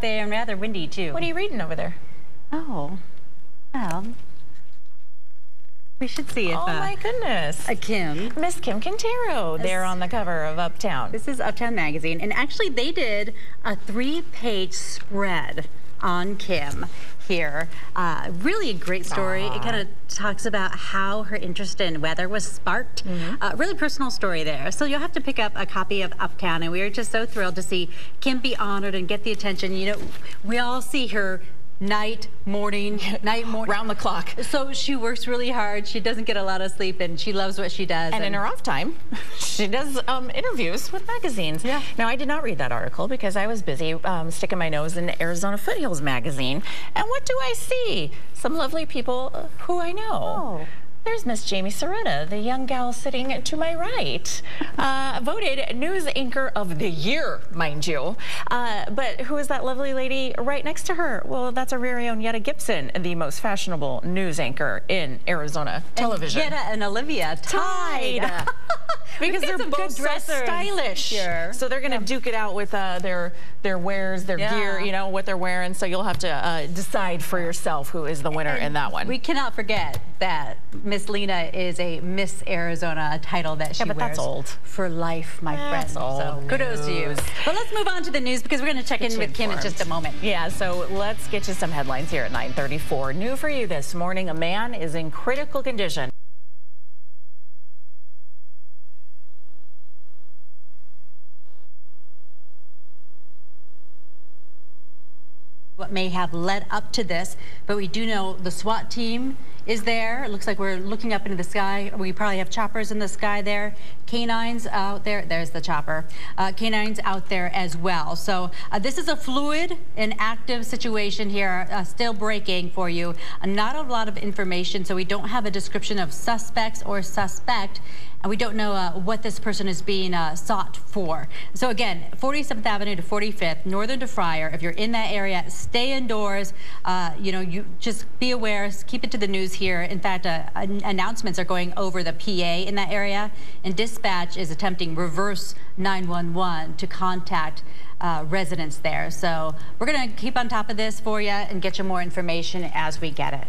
there and rather windy, too. What are you reading over there? Oh, well, we should see if... Oh, my goodness. Kim. Miss Kim Quintero there on the cover of Uptown. This is Uptown Magazine, and actually they did a 3-page spread on Kim here. Really a great story. It kind of talks about how her interest in weather was sparked. Really personal story there. So you'll have to pick up a copy of Uptown, and we are just so thrilled to see Kim be honored and get the attention. You know, we all see her night, morning, round the clock. So she works really hard. She doesn't get a lot of sleep, and she loves what she does. And in her off time, she does interviews with magazines. Yeah. Now, I did not read that article because I was busy sticking my nose in Arizona Foothills magazine. And what do I see? Some lovely people who I know. Oh. There's Miss Jamie Soretta, the young gal sitting to my right, voted News Anchor of the Year, mind you. But who is that lovely lady right next to her? Well, that's our very own Yetta Gibson, the most fashionable news anchor in Arizona television. And Yetta and Olivia tied. Because they're both so stylish. Here. So they're going to duke it out with their wares, their gear, you know, what they're wearing. So you'll have to decide for yourself who is the winner in that one. We cannot forget that Miss Lena is a Miss Arizona title that she wears that's old. For life, my friend. So kudos to you. But let's move on to the news because we're going to check in with Kim in just a moment. Yeah, so let's get you some headlines here at 9:34. New for you this morning, a man is in critical condition. What may have led up to this, but we do know the SWAT team is there. It looks like we're looking up into the sky. We probably have choppers in the sky there. Canines out there. There's the chopper. Canines out there as well. So this is a fluid and active situation here, still breaking for you. Not a lot of information, so we don't have a description of suspects or suspect. And we don't know what this person is being sought for. So again, 47th Avenue to 45th, Northern to Friar. If you're in that area, stay indoors. You know, you just be aware, keep it to the news here. In fact, announcements are going over the PA in that area, and dispatch is attempting reverse 911 to contact residents there. So we're going to keep on top of this for you and get you more information as we get it.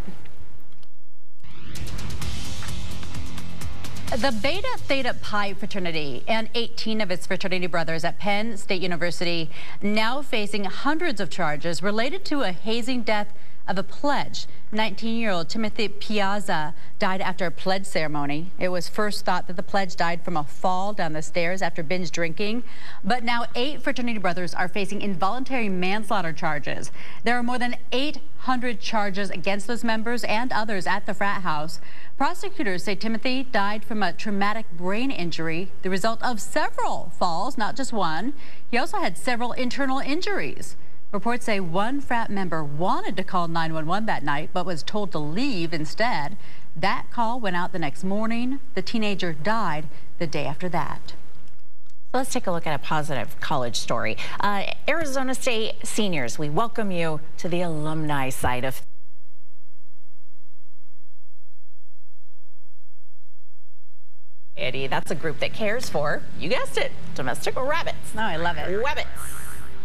The Beta Theta Pi fraternity and 18 of its fraternity brothers at Penn State University now facing hundreds of charges related to a hazing death of a pledge. 19-year-old Timothy Piazza died after a pledge ceremony. It was first thought that the pledge died from a fall down the stairs after binge drinking, but now 8 fraternity brothers are facing involuntary manslaughter charges. There are more than 800 charges against those members and others at the frat house. Prosecutors say Timothy died from a traumatic brain injury, the result of several falls, not just one. He also had several internal injuries. Reports say one frat member wanted to call 911 that night, but was told to leave instead. That call went out the next morning. The teenager died the day after that. Let's take a look at a positive college story. Arizona State seniors, we welcome you to the alumni side of That's a group that cares for, you guessed it, domestic rabbits. No, I love it. Webbits.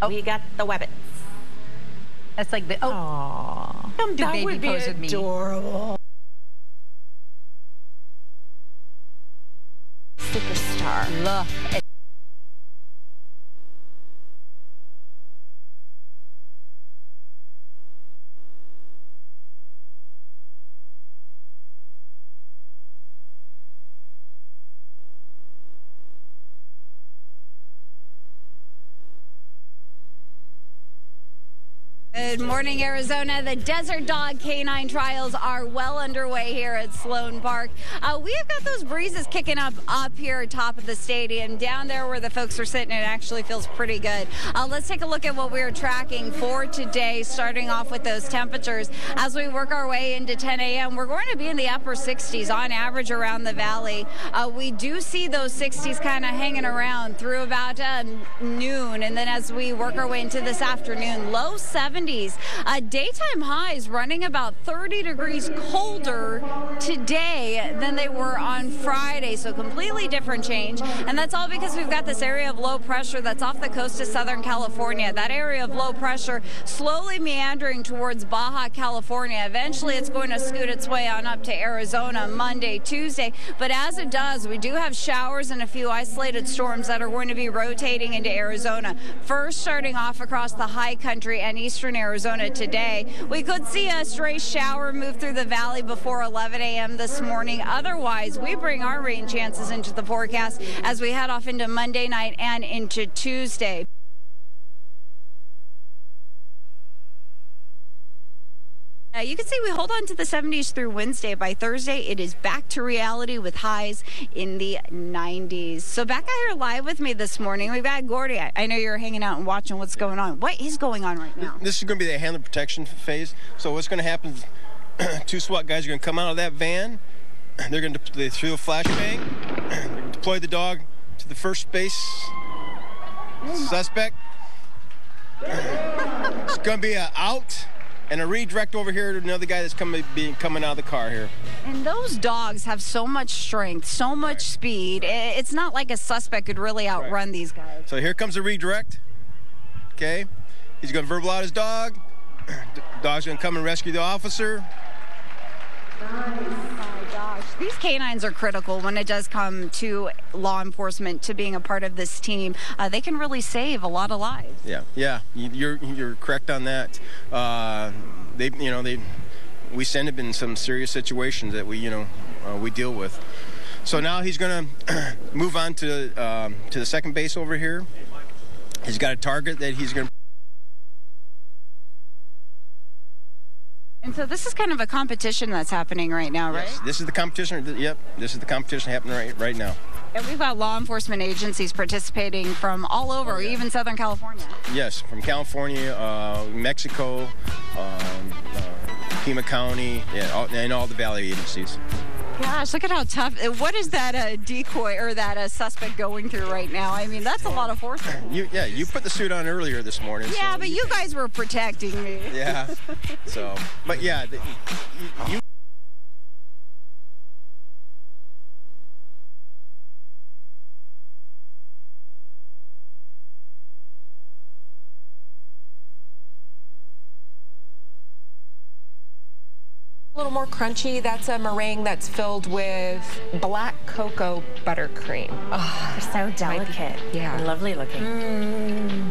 Oh, we got the webbits. That's like the, oh, come do that baby would be pose with me. Adorable. Superstar. Love it. Good morning, Arizona. The Desert Dog Canine Trials are well underway here at Sloan Park. We have got those breezes kicking up here at top of the stadium. Down there where the folks are sitting, it actually feels pretty good. Let's take a look at what we're tracking for today, starting off with those temperatures. As we work our way into 10 a.m., we're going to be in the upper 60s on average around the valley. We do see those 60s kind of hanging around through about noon, and then as we work our way into this afternoon, low 70s 70s. Daytime highs running about 30 degrees colder today than they were on Friday, so completely different change. And that's all because we've got this area of low pressure that's off the coast of Southern California. That area of low pressure slowly meandering towards Baja California. Eventually it's going to scoot its way on up to Arizona Monday, Tuesday. But as it does, we do have showers and a few isolated storms that are going to be rotating into Arizona. First, starting off across the high country and eastern Arizona today. We could see a stray shower move through the valley before 11 a.m. this morning. Otherwise, we bring our rain chances into the forecast as we head off into Monday night and into Tuesday. You can see we hold on to the 70s through Wednesday. By Thursday, it is back to reality with highs in the 90s. So back out here live with me this morning, we've got Gordy. I know you're hanging out and watching what's going on. What is going on right now? This is going to be the handler protection phase. So what's going to happen is 2 SWAT guys are going to come out of that van. They're going to do a flashbang. They're going to deploy the dog to the first base suspect. It's going to be an out and a redirect over here to another guy that's coming out of the car here. And those dogs have so much strength, so much speed. It's not like a suspect could really outrun these guys. So here comes a redirect. Okay. He's going to verbal out his dog. The dog's going to come and rescue the officer. These canines are critical when it does come to law enforcement, to being a part of this team. They can really save a lot of lives. Yeah, you're correct on that. We send them in some serious situations that we deal with. So now he's going to move on to the second base over here. He's got a target that he's going to. And so this is kind of a competition that's happening right now, right? Yes, this is the competition. Yep, this is the competition happening right now. And we've got law enforcement agencies participating from all over, even Southern California. Yes, from California, Mexico, Pima County, and all the valley agencies. Gosh, look at how tough. What is that decoy or that suspect going through right now? I mean, that's a lot of force. You put the suit on earlier this morning. Yeah, so but you guys were protecting me. Yeah. So, but yeah, you. A little more crunchy. That's a meringue that's filled with black cocoa buttercream. Oh, they're so delicate. Yeah. Lovely looking.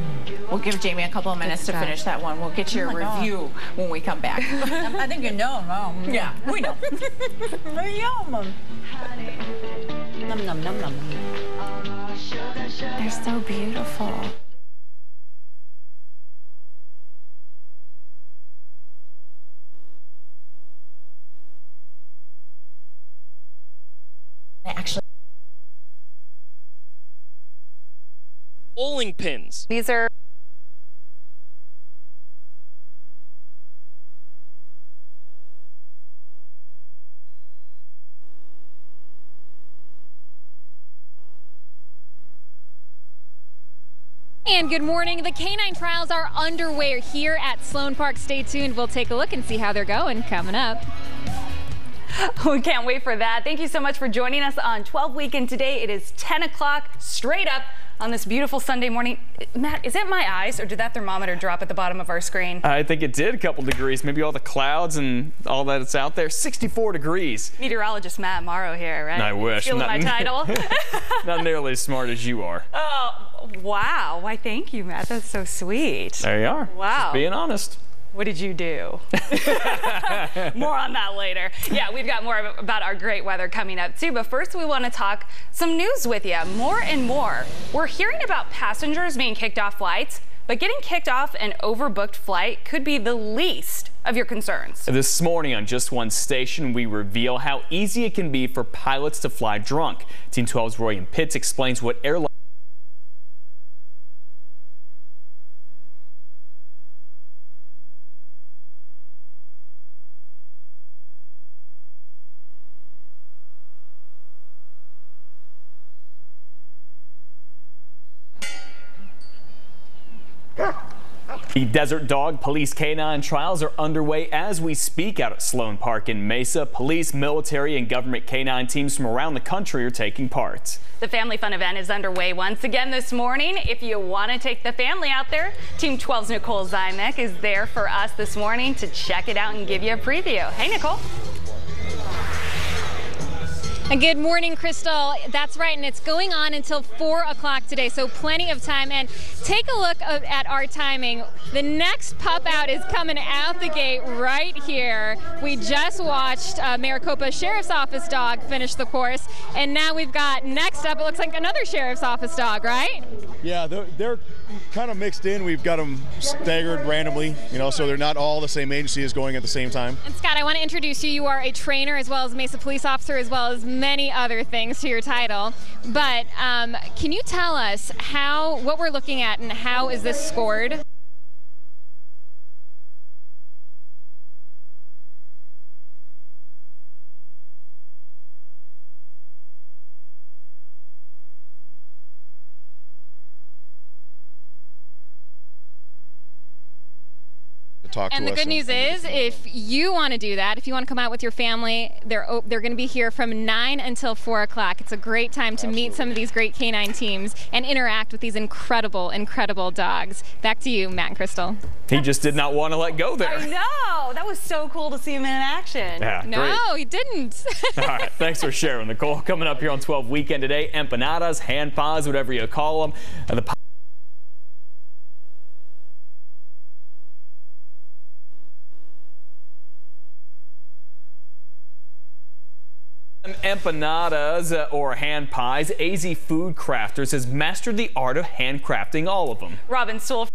We'll give Jamie a couple of minutes to finish that one. We'll get your review when we come back. I think you know them. Yeah, we know. They're yum. Num, num, num, num. They're so beautiful. Actually, bowling pins. These are And good morning. The canine trials are underway here at Sloan Park. Stay tuned. We'll take a look and see how they're going coming up. We can't wait for that. Thank you so much for joining us on 12 Weekend today. It is 10 o'clock straight up on this beautiful Sunday morning. Matt, is it my eyes or did that thermometer drop at the bottom of our screen? I think it did a couple degrees. Maybe all the clouds and all that's out there. 64 degrees. Meteorologist Matt Morrow here, right? I wish. Stealing my title. Not nearly as smart as you are. Oh, wow. Why, thank you, Matt. That's so sweet. There you are. Wow. Just being honest. What did you do? More on that later. Yeah, we've got more about our great weather coming up too, but first we want to talk some news with you. More and more, we're hearing about passengers being kicked off flights, but getting kicked off an overbooked flight could be the least of your concerns. This morning on Just One Station, we reveal how easy it can be for pilots to fly drunk. Team 12's Roy and Pitts explains what airlines The Desert Dog Police Canine trials are underway as we speak out at Sloan Park in Mesa. Police, military, and government canine teams from around the country are taking part. The Family Fun event is underway once again this morning. If you want to take the family out there, Team 12's Nicole Zymek is there for us this morning to check it out and give you a preview. Hey, Nicole. Good morning, Crystal. That's right, and it's going on until 4 o'clock today, so plenty of time. And take a look at our timing. The next pup out is coming out the gate right here. We just watched Maricopa Sheriff's Office dog finish the course, and now we've got next up, it looks like another Sheriff's Office dog, right? Yeah, they're kind of mixed in. We've got them staggered randomly, so they're not all the same agency as going at the same time. And Scott, I want to introduce you. You are a trainer as well as Mesa police officer as well as many other things to your title. But can you tell us what we're looking at and how is this scored? And the good news is, if you want to do that, if you want to come out with your family, they're going to be here from 9 until 4 o'clock. It's a great time to meet some of these great canine teams and interact with these incredible, incredible dogs. Back to you, Matt and Crystal. He just did not want to let go there. I know. That was so cool to see him in action. Yeah, no, he didn't. All right, thanks for sharing, Nicole. Coming up here on 12 Weekend today, empanadas, hand pies, whatever you call them. Empanadas or hand pies, AZ Food Crafters has mastered the art of handcrafting all of them. Robin Stoll.